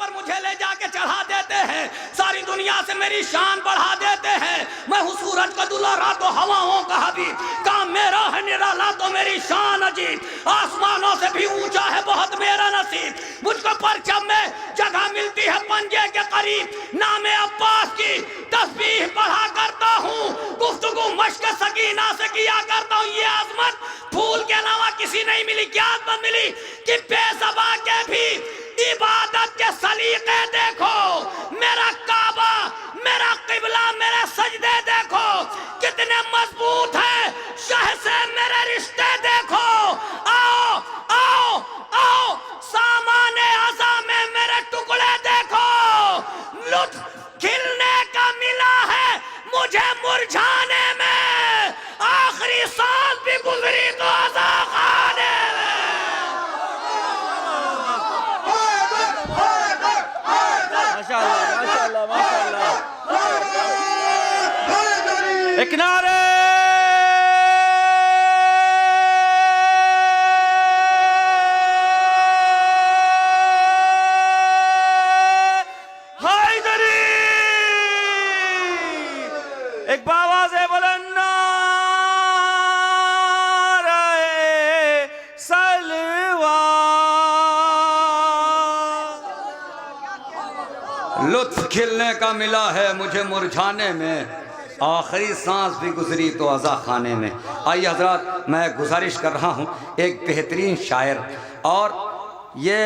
पर मुझे ले जाके चढ़ा देते हैं, सारी दुनिया से मेरी शान बढ़ा देते हैं। मैं हूँ सूरज का दूल्हा, रातों हवाओं का हबीब, काम मेरा है निराला तो मेरी शान अजीब, आसमानों से भी ऊंचा है बहुत मेरा नसीब। मुझको परचम में जगह मिलती है पंजे के करीब, नामे अब्बास की तस्बीह पढ़ा करता हूँ, गुफ्तगू मश्क सकीना से किया करता हूँ। ये अजमत फूल के अलावा किसी नहीं मिली। क्या अजमत मिली कि बेज़बा के भी इबादत के सलीके देखो, मेरा काबा, मेरा किबला, मेरे सजदे देखो कितने मजबूत है, शह से मेरे रिश्ते देखो। आओ आओ आओ सामाने अज़ा में मेरे टुकड़े देखो, लुत्फ खिलने का मिला है मुझे मुरझाने में, आखिरी सांस भी गुजरी तो अज़ा खाने में। माशाअल्लाह माशाअल्लाह माशाअल्लाह। एक नारे हैदरी, एक बावाज़ बुलंद नारे सलवा। लुत्फ खिलने का मिला है मुझे मुरझाने में, आखिरी सांस भी गुजरी तो अज़ा खाने में। आइए हजरात, मैं गुजारिश कर रहा हूँ, एक बेहतरीन शायर, और ये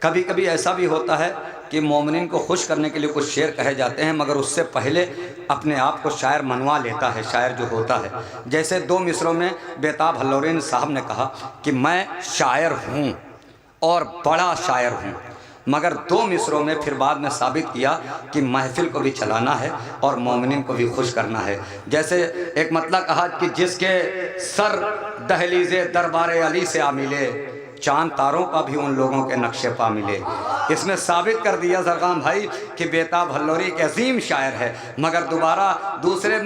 कभी कभी ऐसा भी होता है कि मोमिनीन को खुश करने के लिए कुछ शेर कहे जाते हैं, मगर उससे पहले अपने आप को शायर मनवा लेता है शायर जो होता है। जैसे दो मिसरों में बेताब हल्लौरीन साहब ने कहा कि मैं शायर हूँ और बड़ा शायर हूँ, मगर दो मिसरों में फिर बाद में साबित किया कि महफिल को भी चलाना है और मोमिनीन को भी खुश करना है। जैसे एक मतलब कहा कि जिसके सर दहलीज़े दरबारे अली से आ मिले, चांद तारों का भी उन लोगों के नक्शे पा मिले। इसमें साबित कर दिया ज़रगाम भाई कि बेताब हल्लौरी एक अजीम शायर है, मगर दोबारा दूसरे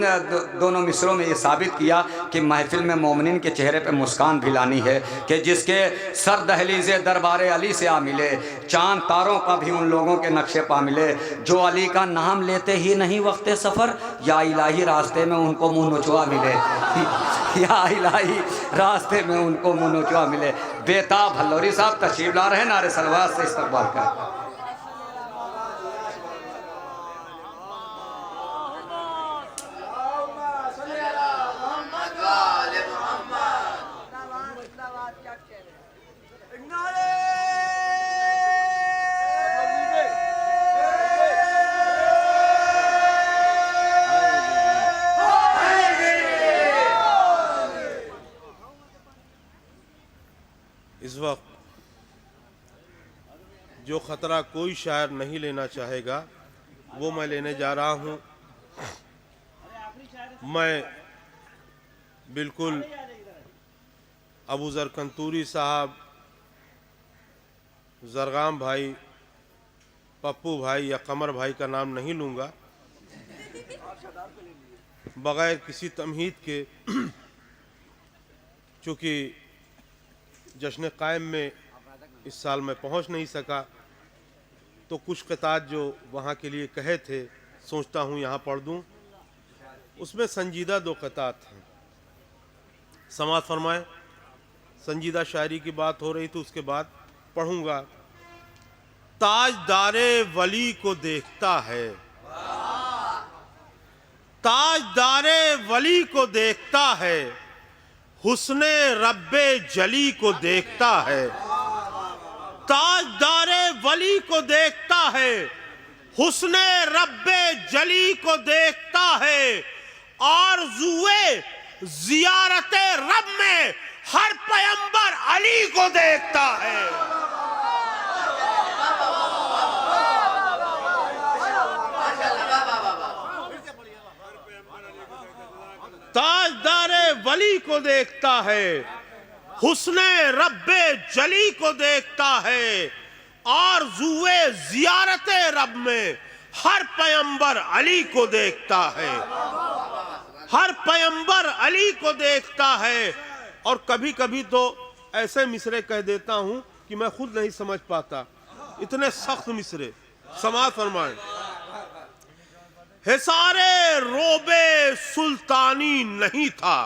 दोनों मिसरों में ये साबित किया कि महफिल में मोमिनीन के चेहरे पे मुस्कान भी लानी है, कि जिसके सर दहलीज़े दरबारे अली से आ मिले, चांद तारों का भी उन लोगों के नक्शे पा मिले, जो अली का नाम लेते ही नहीं वक्ते सफ़र, या इलाही रास्ते में उनको मुँह नोचवा मिले, या इलाही रास्ते में उनको मुँह नोचवा मिले। बेताब हल्लौरी साहब तशरीफ ला रहे हैं, नारे सलवात से इस्तकबाल करें। इस वक्त जो ख़तरा कोई शायर नहीं लेना चाहेगा वो मैं लेने जा रहा हूँ। मैं बिल्कुल अबू ज़र कंतूरी साहब, ज़रगाम भाई, पप्पू भाई या कमर भाई का नाम नहीं लूँगा बग़ैर किसी तमहीद के, चूँकि जश्न क़ायम में इस साल मैं पहुंच नहीं सका, तो कुछ क़ितात जो वहाँ के लिए कहे थे सोचता हूँ यहाँ पढ़ दूँ। उसमें संजीदा दो क़ितात हैं, समाअत फरमाएं। संजीदा शायरी की बात हो रही तो उसके बाद पढ़ूँगा। ताजदारे वली को देखता है, ताजदारे वली को देखता है, हुस्ने रब्बे जली को देखता है। ताजदारे वली को देखता है, हुस्ने रब्बे जली को देखता है, आरज़ुए ज़ियारते रब में हर पैगंबर अली को देखता है। ताजदारे वली को देखता है, हुस्ने रब्बे जली को देखता है, आरज़ुए ज़ियारते रब में हर पैगंबर अली को देखता है, हर पैगंबर अली को देखता है। और कभी कभी तो ऐसे मिसरे कह देता हूं कि मैं खुद नहीं समझ पाता। इतने सख्त मिसरे। समाज फरमाएं। हिसारे रोबे सुल्तानी नहीं था,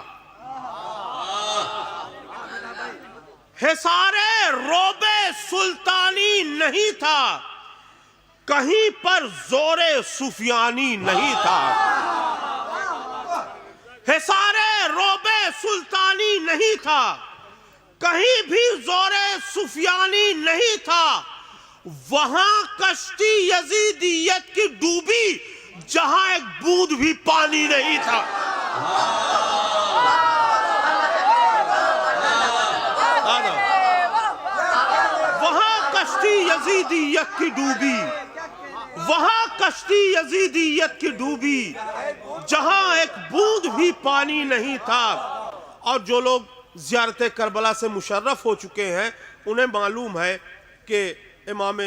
हिसारे रोबे सुल्तानी नहीं था, कहीं पर जोरे सुफियानी नहीं था। हिसारे रोबे सुल्तानी नहीं था, कहीं भी जोरे सुफियानी नहीं था। वहां कश्ती यजीदियत की डूबी जहां एक बूंद भी पानी नहीं था। वहां कश्ती यजीदियत की डूबी, वहां कश्ती यजीदियत की डूबी जहां एक बूंद भी पानी नहीं था। और जो लोग ज़ियारत करबला से मुशर्रफ हो चुके हैं उन्हें मालूम है कि इमाम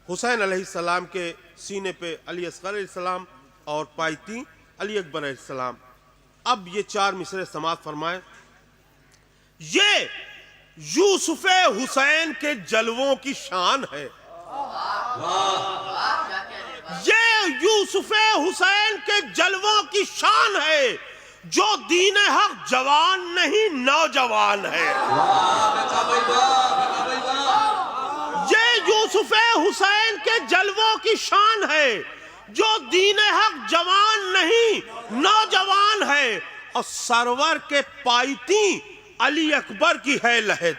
हुसैन अलैहिस्सलाम के सीने पे अली असगर अलैहिस्सलाम और पायती अली अकबर अलैहिस्सलाम। अब ये 4 मिसरे समाअत फरमाएं। ये यूसुफ हुसैन के जलवों की शान है, ये यूसुफ हुसैन के जलवों की शान है, जो दीन हक जवान नहीं नौजवान है। ये यूसुफ हुसैन के जलवों की शान है, जो दीन हक जवान नहीं नौजवान है। और सरवर के पायती अली अकबर की है लहद,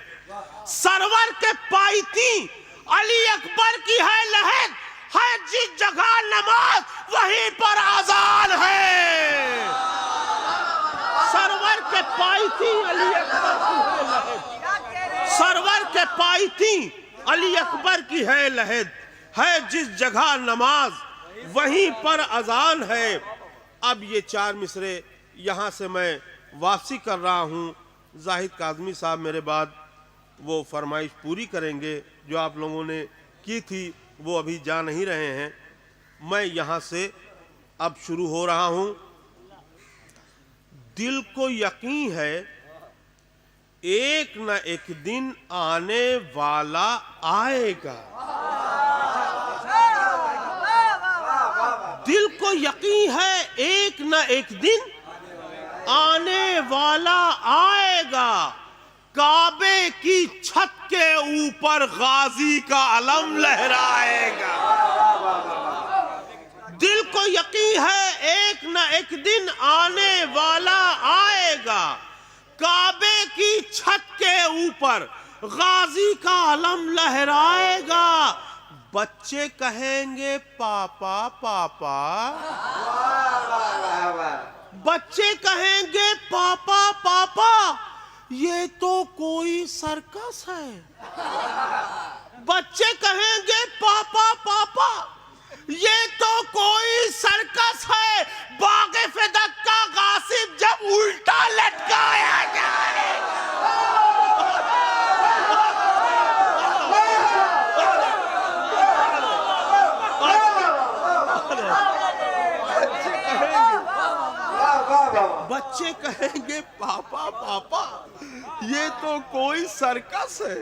सरवर के पायती अली अकबर की है लहद, है जिस जगह नमाज वहीं पर आजान है। सरवर के पायती अली अकबर की है लहद, सरवर के पायती अली अकबर की है लहद, है जिस जगह नमाज वहीं पर अजान है। अब ये 4 मिसरे यहाँ से मैं वापसी कर रहा हूँ। जाहिद काज़मी साहब मेरे बाद वो फरमाइश पूरी करेंगे जो आप लोगों ने की थी, वो अभी जा नहीं रहे हैं। मैं यहाँ से अब शुरू हो रहा हूँ। दिल को यकीन है एक न एक दिन आने वाला आएगा, दिल को यकीन है एक न एक दिन आने वाला आएगा। काबे की छत के ऊपर गाजी का अलम लहराएगा। दिल को यकीन है एक न एक दिन आने वाला आएगा। काबे की छत के ऊपर गाजी का अलम लहराएगा। बच्चे कहेंगे पापा पापा, बच्चे कहेंगे पापा पापा, ये तो कोई सर्कस है। बच्चे कहेंगे पापा पापा, ये तो कोई सर्कस है। बागे फिदक का गासिब जब उल्टा लटकाया जाएगा। बच्चे कहेंगे पापा पापा, ये तो कोई सर्कस है।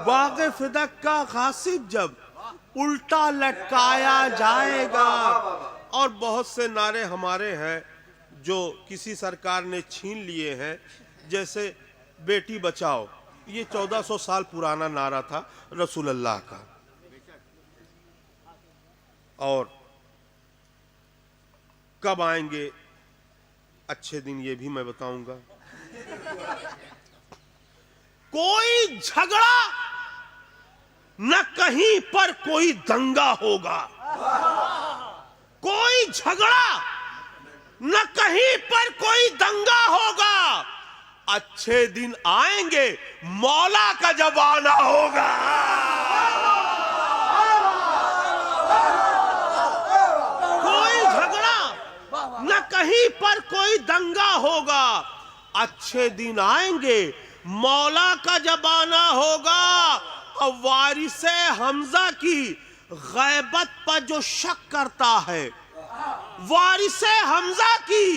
बागे फिदक का गासिब जब उल्टा लटकाया जाएगा। और बहुत से नारे हमारे हैं जो किसी सरकार ने छीन लिए हैं, जैसे बेटी बचाओ, ये 1400 साल पुराना नारा था रसूलुल्लाह का। और कब आएंगे अच्छे दिन ये भी मैं बताऊंगा। कोई झगड़ा न कहीं पर कोई दंगा होगा, कोई झगड़ा न कहीं पर कोई दंगा होगा। अच्छे दिन आएंगे मौला का जमाना होगा। कोई झगड़ा न कहीं पर कोई दंगा होगा। अच्छे दिन आएंगे मौला का जमाना होगा। और वारिसे हमजा की गैबत पर जो शक करता है, वारिसे हमजा की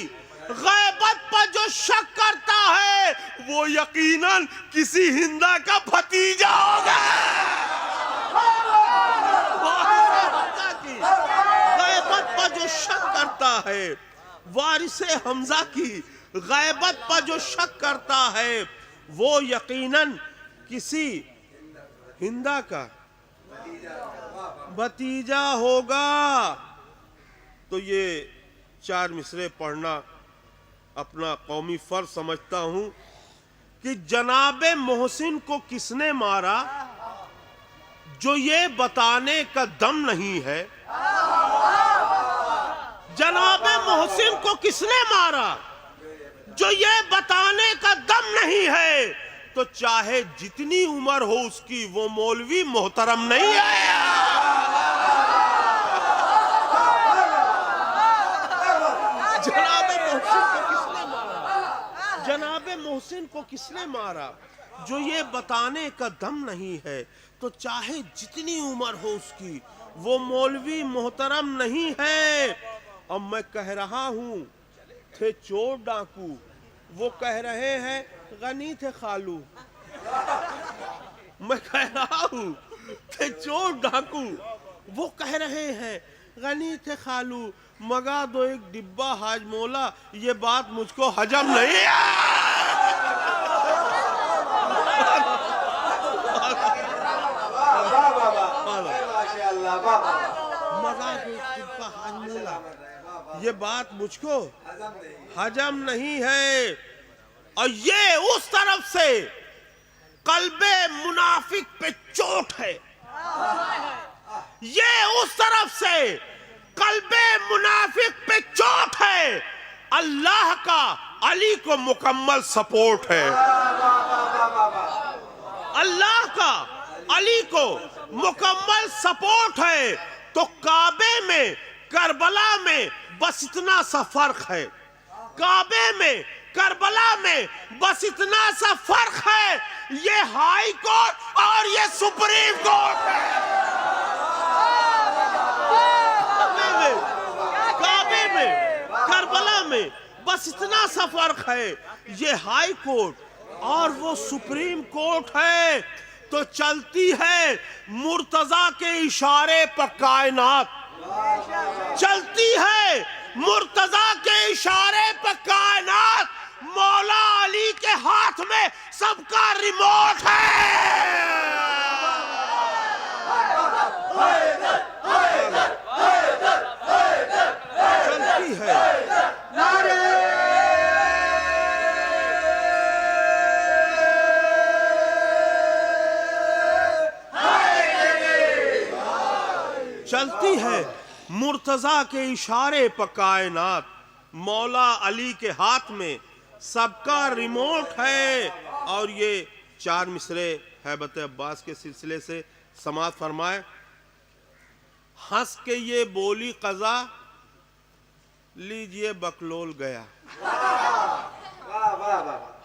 गैबत पर जो शक करता है वो यकीनन किसी हिंदा का भतीजा होगा। गैबत पर जो शक करता है, वारिसे हमजा की गैबत पर जो शक करता है वो यकीनन किसी हिंदा का भतीजा होगा। तो ये 4 मिसरे पढ़ना अपना कौमी फर्ज समझता हूं कि जनाबे मोहसिन को किसने मारा जो ये बताने का दम नहीं है। जनाबे मोहसिन को किसने मारा जो ये बताने का दम नहीं है, तो चाहे जितनी उम्र हो उसकी वो मौलवी मोहतरम नहीं है। जनाबे मोहसिन को किसने मारा जो ये बताने का दम नहीं है, तो चाहे जितनी उम्र हो उसकी वो मौलवी मोहतरम नहीं है। अब मैं कह रहा हूं थे चोर डाकू, वो कह रहे हैं गनी थे खालू। मैं कह रहा हूं थे चोर डाकू, वो कह रहे हैं गनी थे खालू। मगा दो एक डिब्बा हाजमोला, ये बात मुझको हजम नहीं है। मगा दो एक डिब्बा हाजमोला, ये बात मुझको हजम नहीं है। और ये उस तरफ से कल्बे मुनाफिक पे चोट है, ये उस तरफ से कल्बे मुनाफिक पे चोट है। अल्लाह का अली को मुकम्मल सपोर्ट है, अल्लाह का अली को मुकम्मल सपोर्ट है। तो काबे में करबला में बस इतना सा फर्क है, काबे में करबला में बस इतना सा फर्क है, ये हाई कोर्ट और ये सुप्रीम कोर्ट है। काबे में करबला में बस इतना सा फर्क है, ये हाई कोर्ट और वो सुप्रीम कोर्ट है। तो चलती है मुर्तजा के इशारे पर कायनात, चलती है मुर्तजा के इशारे पर कायनात। मौला अली के हाथ में सबका रिमोट है। चलती है चलती है मुर्तजा के इशारे पर कायनात। मौला अली के हाथ में सबका रिमोट है। और ये 4 मिसरे हैबत अब्बास के सिलसिले से समाअत फरमाए। हंस के ये बोली कज़ा, लीजिए बकलोल गया।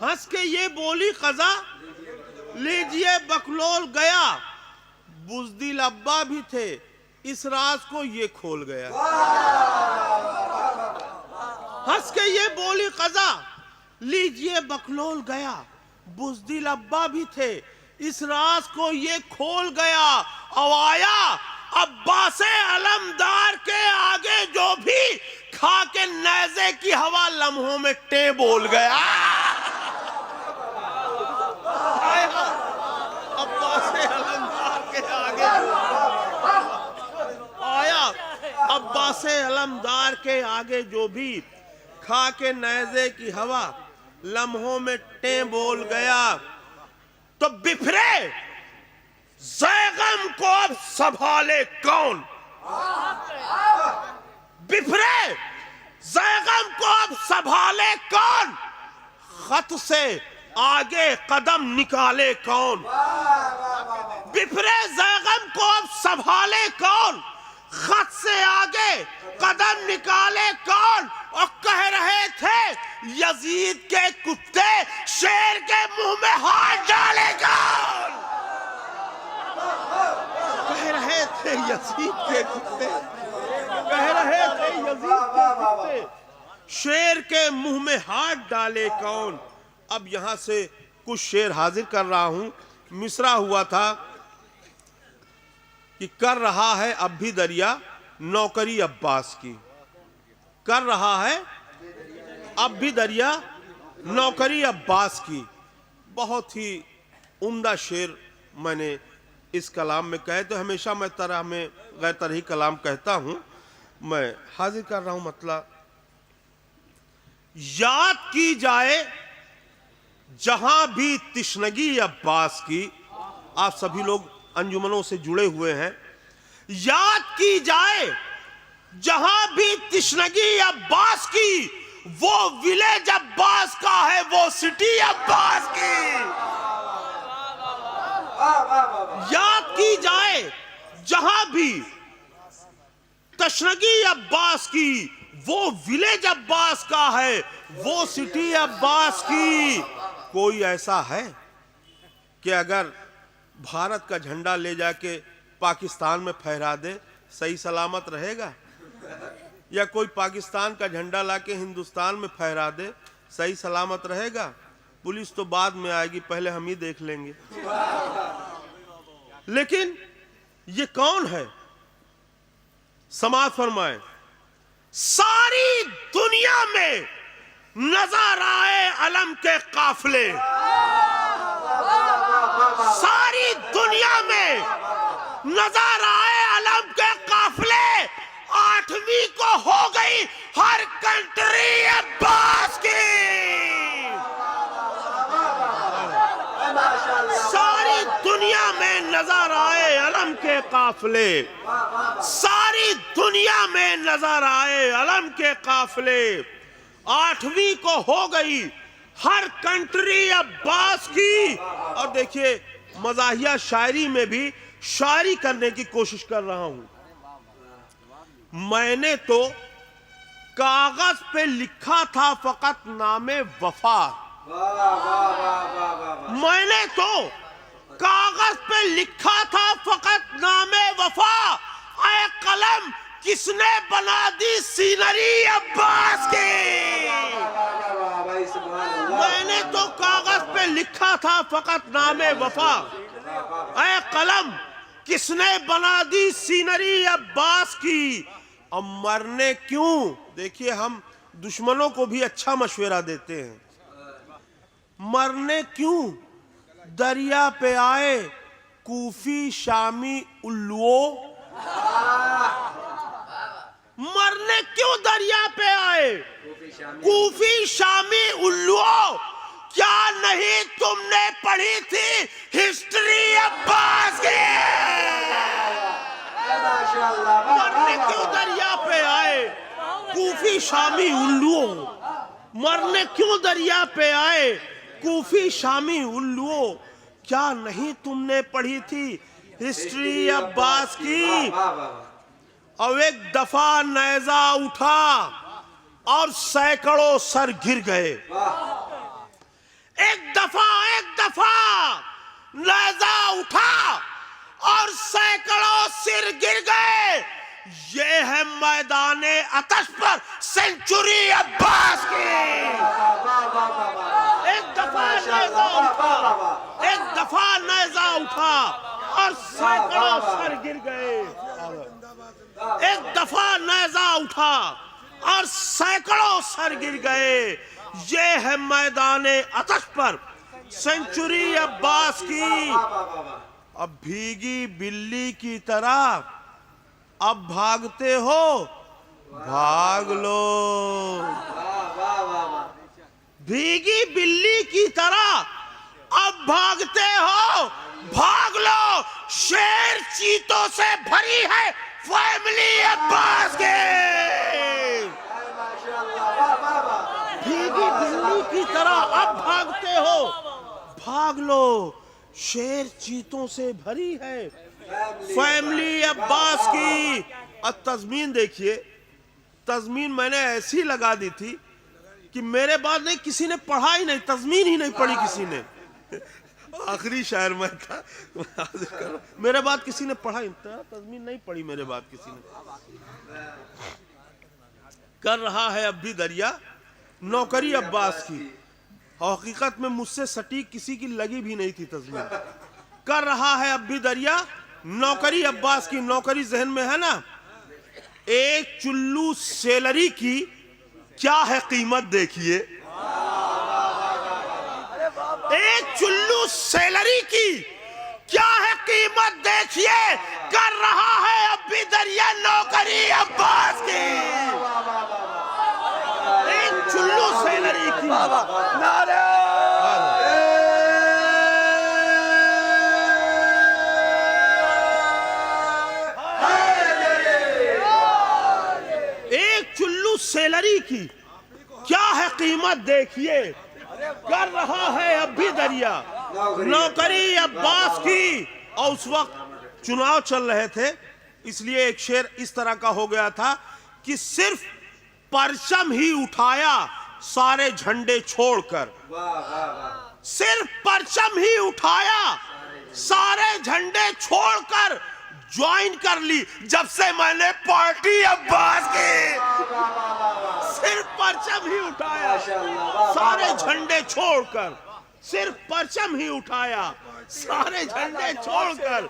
हंस के ये बोली कज़ा, लीजिए बकलोल गया। बुज़दिल अब्बा भी थे, इस राज को ये खोल गया। हंस के ये बोली कज़ा, लीजिए बकलोल गया। बुज़दिल अब्बा भी थे, इस राज को ये खोल गया। अवाया अब्बासे अलमदार के आगे जो भी खा के नेज़े की हवा लम्हों में टे बोल गया। अब्बासे अलमदार के आगे आया, अब्बासे अलमदार के आगे जो भी खा के नेज़े की हवा लम्हों में टे बोल गया। तो बिफरे ज़ैगम को अब संभाले कौन? बिफरे ज़ैगम को अब संभाले कौन? खत से आगे कदम निकाले कौन? बिफरे ज़ैगम को अब संभाले कौन? खत से आगे कदम निकाले कौन? और कह रहे थे यजीद के कुत्ते शेर के मुंह में हाथ डाले कौन? कह रहे थे यजीद के कुत्ते, कह रहे थे यजीद के कुत्ते शेर के मुंह में हाथ डाले कौन। अब यहां से कुछ शेर हाजिर कर रहा हूं। मिसरा हुआ था कि कर रहा है अब भी दरिया नौकरी अब्बास की, कर रहा है अब भी दरिया नौकरी अब्बास की। बहुत ही उम्दा शेर मैंने इस कलाम में कहे, तो हमेशा मैं तरह में गैर तरही कलाम कहता हूं, मैं हाजिर कर रहा हूं। मतलब याद की जाए जहां भी तिश्नगी अब्बास की। आप सभी लोग अंजुमनों से जुड़े हुए हैं। याद की जाए जहां भी तिश्नगी अब्बास की, वो विलेज अब्बास का है, वो सिटी अब्बास की। याद की जाए जहां भी तशनगी अब्बास की, वो विलेज अब्बास का है, वो सिटी अब्बास की। कोई ऐसा है कि अगर भारत का झंडा ले जाके पाकिस्तान में फहरा दे, सही सलामत रहेगा? या कोई पाकिस्तान का झंडा लाके हिंदुस्तान में फहरा दे, सही सलामत रहेगा? पुलिस तो बाद में आएगी, पहले हम ही देख लेंगे। लेकिन ये कौन है? समाज फरमाए, सारी दुनिया में नजर आए अलम के काफिले, सारी दुनिया में नजर आए अलम के काफिले। 8वीं को हो गई हर कंट्री अब्बास की। सारी दुनिया में नजर आए अलम के काफिले, सारी दुनिया में नजर आए अलम के काफिले। 8वीं को हो गई हर कंट्री अब्बास की। और देखिए, मज़ाहिया शायरी में भी शायरी करने की कोशिश कर रहा हूं। मैंने तो कागज पे लिखा था फकत नामे वफा, मैंने तो कागज पे लिखा था फकत नामे वफा। ऐ कलम किसने बना दी सीनरी अब्बास की। मैंने तो कागज पे लिखा था फकत नामे वफा, ऐ कलम किसने बना दी सीनरी अब्बास की। अब मरने क्यों? देखिए, हम दुश्मनों को भी अच्छा मशवरा देते हैं। मरने क्यों दरिया पे आए कूफी शामी उल्लुओं, मरने क्यों दरिया पे आए कूफी शामी उल्लुओं। क्या नहीं तुमने पढ़ी थी हिस्ट्री अब्बास की। मरने क्यों दरिया पे आए कूफी शामी उल्लुओं, मरने क्यों दरिया पे आए कूफी शामी उल्लुओं। क्या नहीं तुमने पढ़ी थी हिस्ट्री अब्बास की। अब एक दफा नेजा उठा और सैकड़ों सर गिर गए। एक दफा नेजा उठा और सैकड़ों सिर गिर गए। ये है मैदाने आतश पर सेंचुरी अब्बास की। एक दफा नेजा उठा और सैकड़ों सर गिर गए। एक दफा नेजा उठा और सैकड़ों सर गिर गए। ये है मैदाने आतश पर सेंचुरी अब्बास की। अब भीगी बिल्ली की तरह अब भागते हो, भाग लो। भीगी बिल्ली की तरह अब भागते हो, भाग लो। शेर चीतों से भरी है फैमिली अब्बास के। भीगी बिल्ली की तरह अब भागते हो, भाग लो। शेर चीतों से भरी है फैमिली अब्बास की। अब तज़मीन देखिए, तज़मीन मैंने ऐसी लगा दी थी कि मेरे बाद नहीं किसी ने पढ़ा ही नहीं, तज़मीन ही नहीं पढ़ी किसी ने। आखिरी शायर मैं था, मेरे बाद किसी ने पढ़ा ही नहीं, तज़मीन नहीं पढ़ी मेरे बाद किसी ने। कर रहा है अब भी दरिया नौकरी अब्बास की। हकीकत में मुझसे सटीक किसी की लगी भी नहीं थी तस्वीर। कर रहा है अब भी दरिया नौकरी अब्बास की। नौकरी जहन में है ना। एक चुल्लू सैलरी की क्या है कीमत देखिए। एक चुल्लू सैलरी की क्या है कीमत देखिए। कर रहा है अब भी दरिया नौकरी अब्बास की। एक चुल्लू सैलरी की। एक चुल्लू सैलरी की क्या है कीमत देखिए। कर रहा है अब भी दरिया नौकरी अब्बास की। और उस वक्त चुनाव चल रहे थे, इसलिए एक शेर इस तरह का हो गया था कि सिर्फ परचम ही उठाया सारे झंडे छोड़कर। सिर्फ परचम ही उठाया सारे झंडे छोड़कर ज्वाइन कर ली जब से मैंने पार्टी अब्बास की। सिर्फ परचम ही उठाया सारे झंडे छोड़कर। सिर्फ परचम ही उठाया सारे झंडे छोड़कर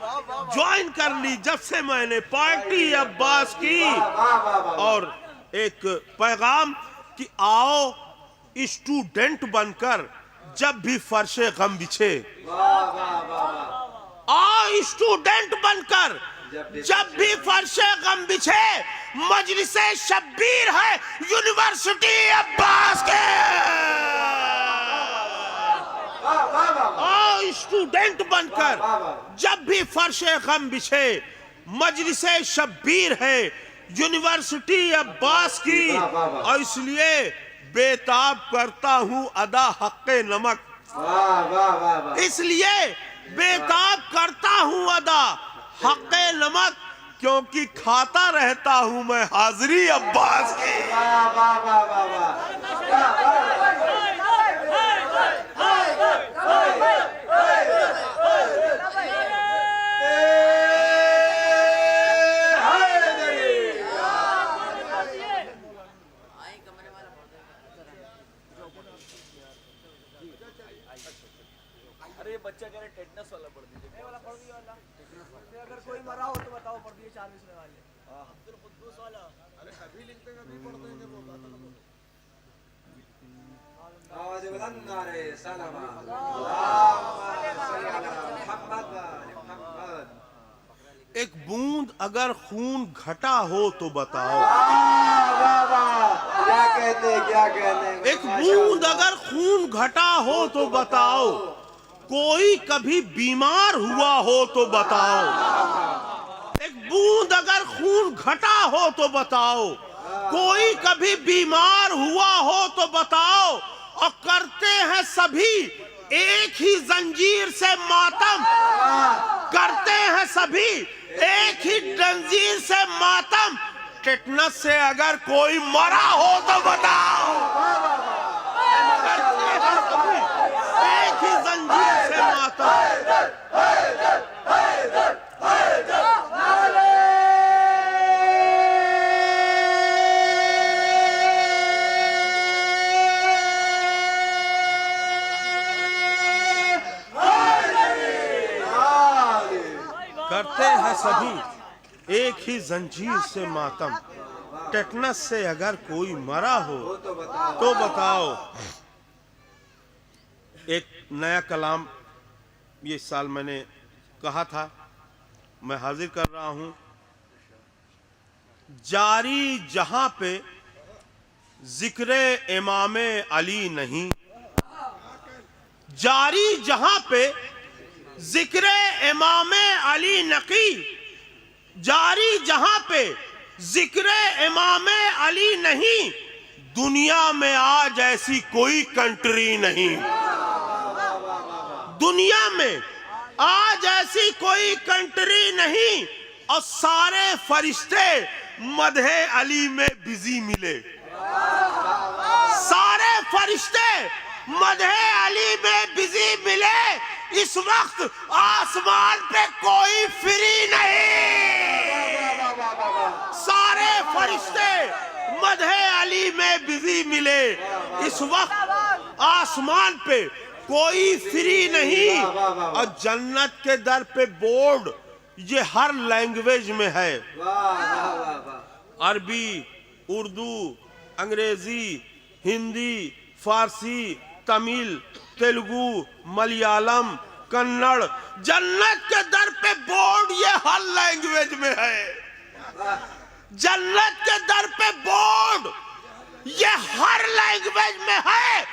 ज्वाइन कर ली जब से मैंने पार्टी अब्बास की। और एक पैगाम कि आओ स्टूडेंट बनकर जब भी फर्शे गम बिछे। आओ स्टूडेंट बनकर जब भी फर्शे गम बिछे। मजलिसे शब्बीर है यूनिवर्सिटी अब्बास के। आओ स्टूडेंट बनकर जब भी फर्शे गम बिछे। मजलिसे शब्बीर है यूनिवर्सिटी अब्बास की। और इसलिए बेताब करता हूं अदा हक़्क़े नमक। इसलिए बेताब करता हूं अदा हक़्क़े नमक क्योंकि खाता रहता हूं मैं हाजिरी अब्बास की। अरे बच्चा कह रहे टेटनस वाला पढ़ दीजिए। वाला पढ़ दिया वाला। अगर कोई मरा हो तो बताओ पढ़ दिए 40 में वाले। अब्दुल कुद्दूस वाला। अरे अभी लिख देंगे अभी पढ़ देंगे वो बात ना बोलो। आवाज बुलंद नारे सलाम मोहम्मद। एक बूंद अगर खून घटा हो तो बताओ। क्या कहते एक बूंद अगर खून घटा हो तो बताओ। कोई कभी बीमार हुआ हो तो बताओ। एक बूंद अगर खून घटा हो तो बताओ। कोई कभी बीमार हुआ हो तो बताओ। और करते हैं सभी एक ही जंजीर से मातम। करते हैं सभी एक ही जंजीर से मातम। टेटनस से अगर कोई मरा हो तो बताओ। करते हैं सभी एक ही जंजीर से मातम। करते हैं सभी एक ही जंजीर से मातम। टेटनस से अगर कोई मरा हो तो बताओ। एक नया कलाम ये साल मैंने कहा था, मैं हाजिर कर रहा हूं। जारी जहां पे जिक्र इमामे अली नहीं। जारी जहां पे जिक्र इमामे अली नकी। जारी जहां पे जिक्र इमामे अली नहीं। दुनिया में आज ऐसी कोई कंट्री नहीं। दुनिया में आज ऐसी कोई कंट्री नहीं। और सारे फरिश्ते मदहे अली में बिजी मिले। सारे फरिश्ते मदहे अली में बिजी मिले। इस वक्त आसमान पे कोई फ्री नहीं। सारे फरिश्ते मदहे अली फ्री मिले। इस वक्त आसमान पे कोई फ्री नहीं, और जन्नत के दर पे बोर्ड ये हर लैंग्वेज में है। अरबी, उर्दू, अंग्रेजी, हिंदी, फारसी, तमिल, तेलुगु, मलयालम, कन्नड़, जन्नत के दर पे बोर्ड ये हर लैंग्वेज में है। जन्नत के दर पे बोर्ड ये हर लैंग्वेज में है।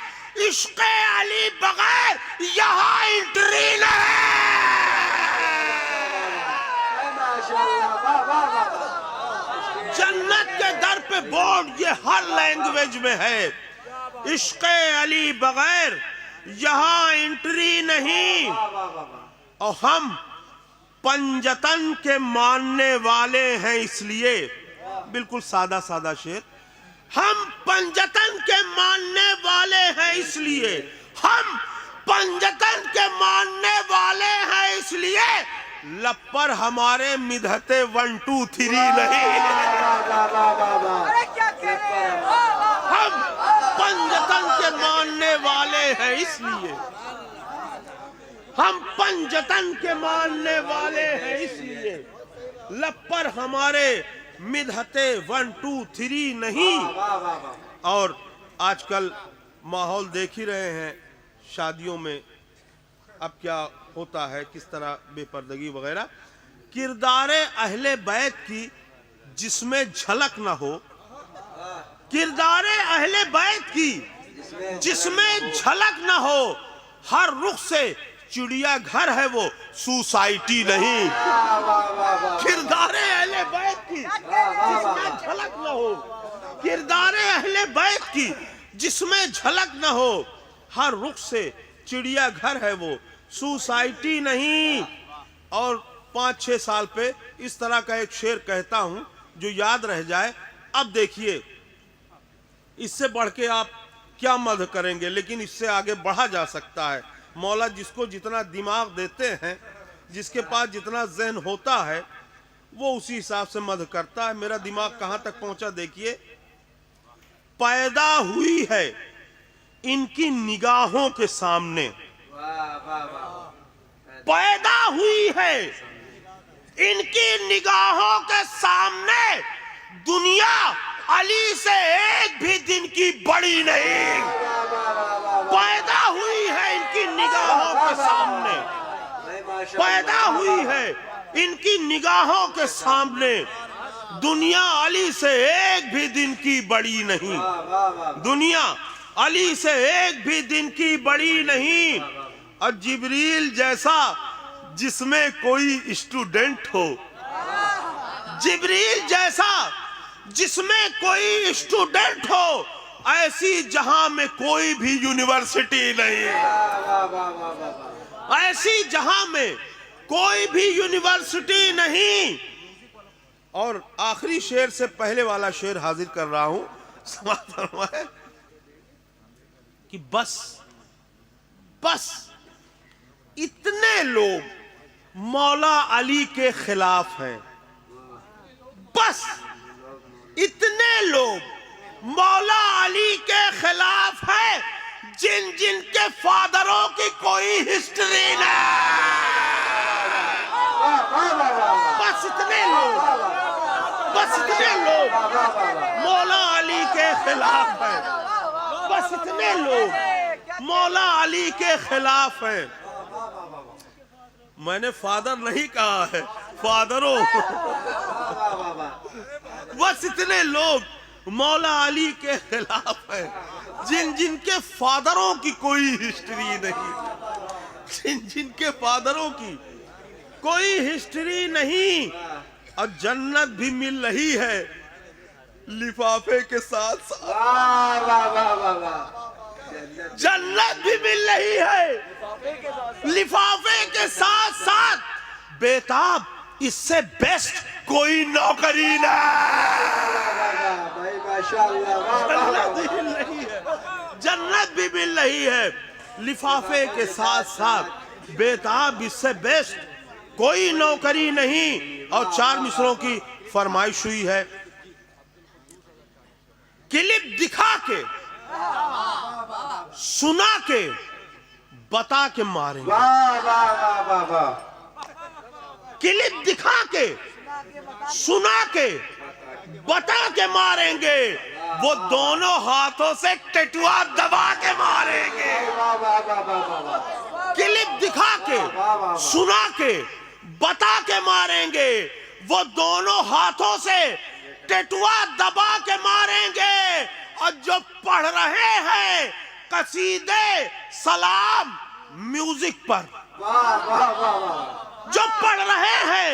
इश्क़ अली बगैर यहाँ एंट्री नहीं। जन्नत के दर पे बोर्ड ये हर लैंग्वेज में है। इश्क़ अली बगैर यहाँ एंट्री नहीं। और हम पंजतन के मानने वाले हैं, इसलिए बिल्कुल सादा सादा शेर, हम पंजतन के मानने वाले हैं इसलिए, हम पंजतन के मानने वाले हैं इसलिए लब पर हमारे मिधते 1 2 3 नहीं। हम पंजतन के मानने वाले हैं इसलिए, हम पंजतन के मानने वाले हैं इसलिए लब पर हमारे मिधते 1 2 3 नहीं। और आजकल माहौल देख ही रहे हैं शादियों में अब क्या होता है, किस तरह बेपर्दगी वगैरह। किरदारे अहले बैत की जिसमें झलक न हो, किरदारे अहले बैत की जिसमें झलक न हो, हर रुख से चिड़िया घर है वो सोसाइटी नहीं। किरदारे अहले बैत की जिसमें झलक न हो, किरदारे अहले बैत की जिसमें झलक न हो, हर रुख से चिड़िया घर है वो सोसाइटी नहीं। और 5-6 साल पे इस तरह का एक शेर कहता हूं जो याद रह जाए। अब देखिए, इससे बढ़ के आप क्या मदह करेंगे, लेकिन इससे आगे बढ़ा जा सकता है। मौला जिसको जितना दिमाग देते हैं, जिसके पास जितना ज़हन होता है, वो उसी हिसाब से मदह करता है। मेरा दिमाग कहां तक पहुंचा देखिए। पैदा हुई है इनकी निगाहों के सामने, पैदा हुई है इनकी निगाहों के सामने, दुनिया अली से एक भी दिन की बड़ी नहीं। पैदा हुई है इनकी निगाहों के सामने, पैदा हुई है इनकी निगाहों के सामने, दुनिया अली से एक भी दिन की बड़ी नहीं। दुनिया अली से एक भी दिन की बड़ी नहीं। और जिब्रील जैसा जिसमें कोई स्टूडेंट हो, जिब्रील जैसा जिसमें कोई स्टूडेंट हो, ऐसी जहां में कोई भी यूनिवर्सिटी नहीं। ऐसी जहां में कोई भी यूनिवर्सिटी नहीं। और आखिरी शेर से पहले वाला शेर हाजिर कर रहा हूं, समाप्त फरमाए कि बस इतने लोग मौला अली के खिलाफ हैं, बस इतने लोग मौला अली के खिलाफ है जिन के फादरों की कोई हिस्ट्री नहीं। बस इतने लोग मौला अली के खिलाफ हैं, बस इतने लोग मौला अली के खिलाफ हैं। मैंने फादर नहीं कहा है, फादरों। बस इतने लोग मौला अली के खिलाफ हैं जिनके फादरों की कोई हिस्ट्री नहीं, जिनके फादरों की कोई हिस्ट्री नहीं। और जन्नत भी मिल रही है लिफाफे के साथ साथ, जन्नत भी मिल रही है लिफाफे के साथ साथ। बेताब, इससे बेस्ट कोई नौकरी नहीं। जन्नत भी मिल रही है लिफाफे के साथ साथ। बेताब, इससे बेस्ट कोई नौकरी नहीं। और 4 मिसरों की फरमाइश हुई है, क्लिप दिखा के सुना के बता के मारेंगे, वाह वाह वाह वाह वाह, क्लिप दिखा के सुना के बता के मारेंगे, वो दोनों हाथों से टेटुआ दबा के मारेंगे। वाह वाह वाह वाह वाह, क्लिप दिखा के सुना के बता के मारेंगे, वो दोनों हाथों से टेटुआ दबा के मारेंगे। और जो पढ़ रहे हैं कसीदे सलाम म्यूजिक पर, वाह वाह वाह वाह, जो पढ़ रहे हैं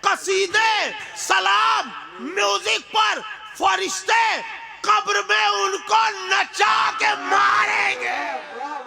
कसीदे सलाम म्यूजिक पर, फरिश्ते कब्र में उनको नचा के मारेंगे। वाह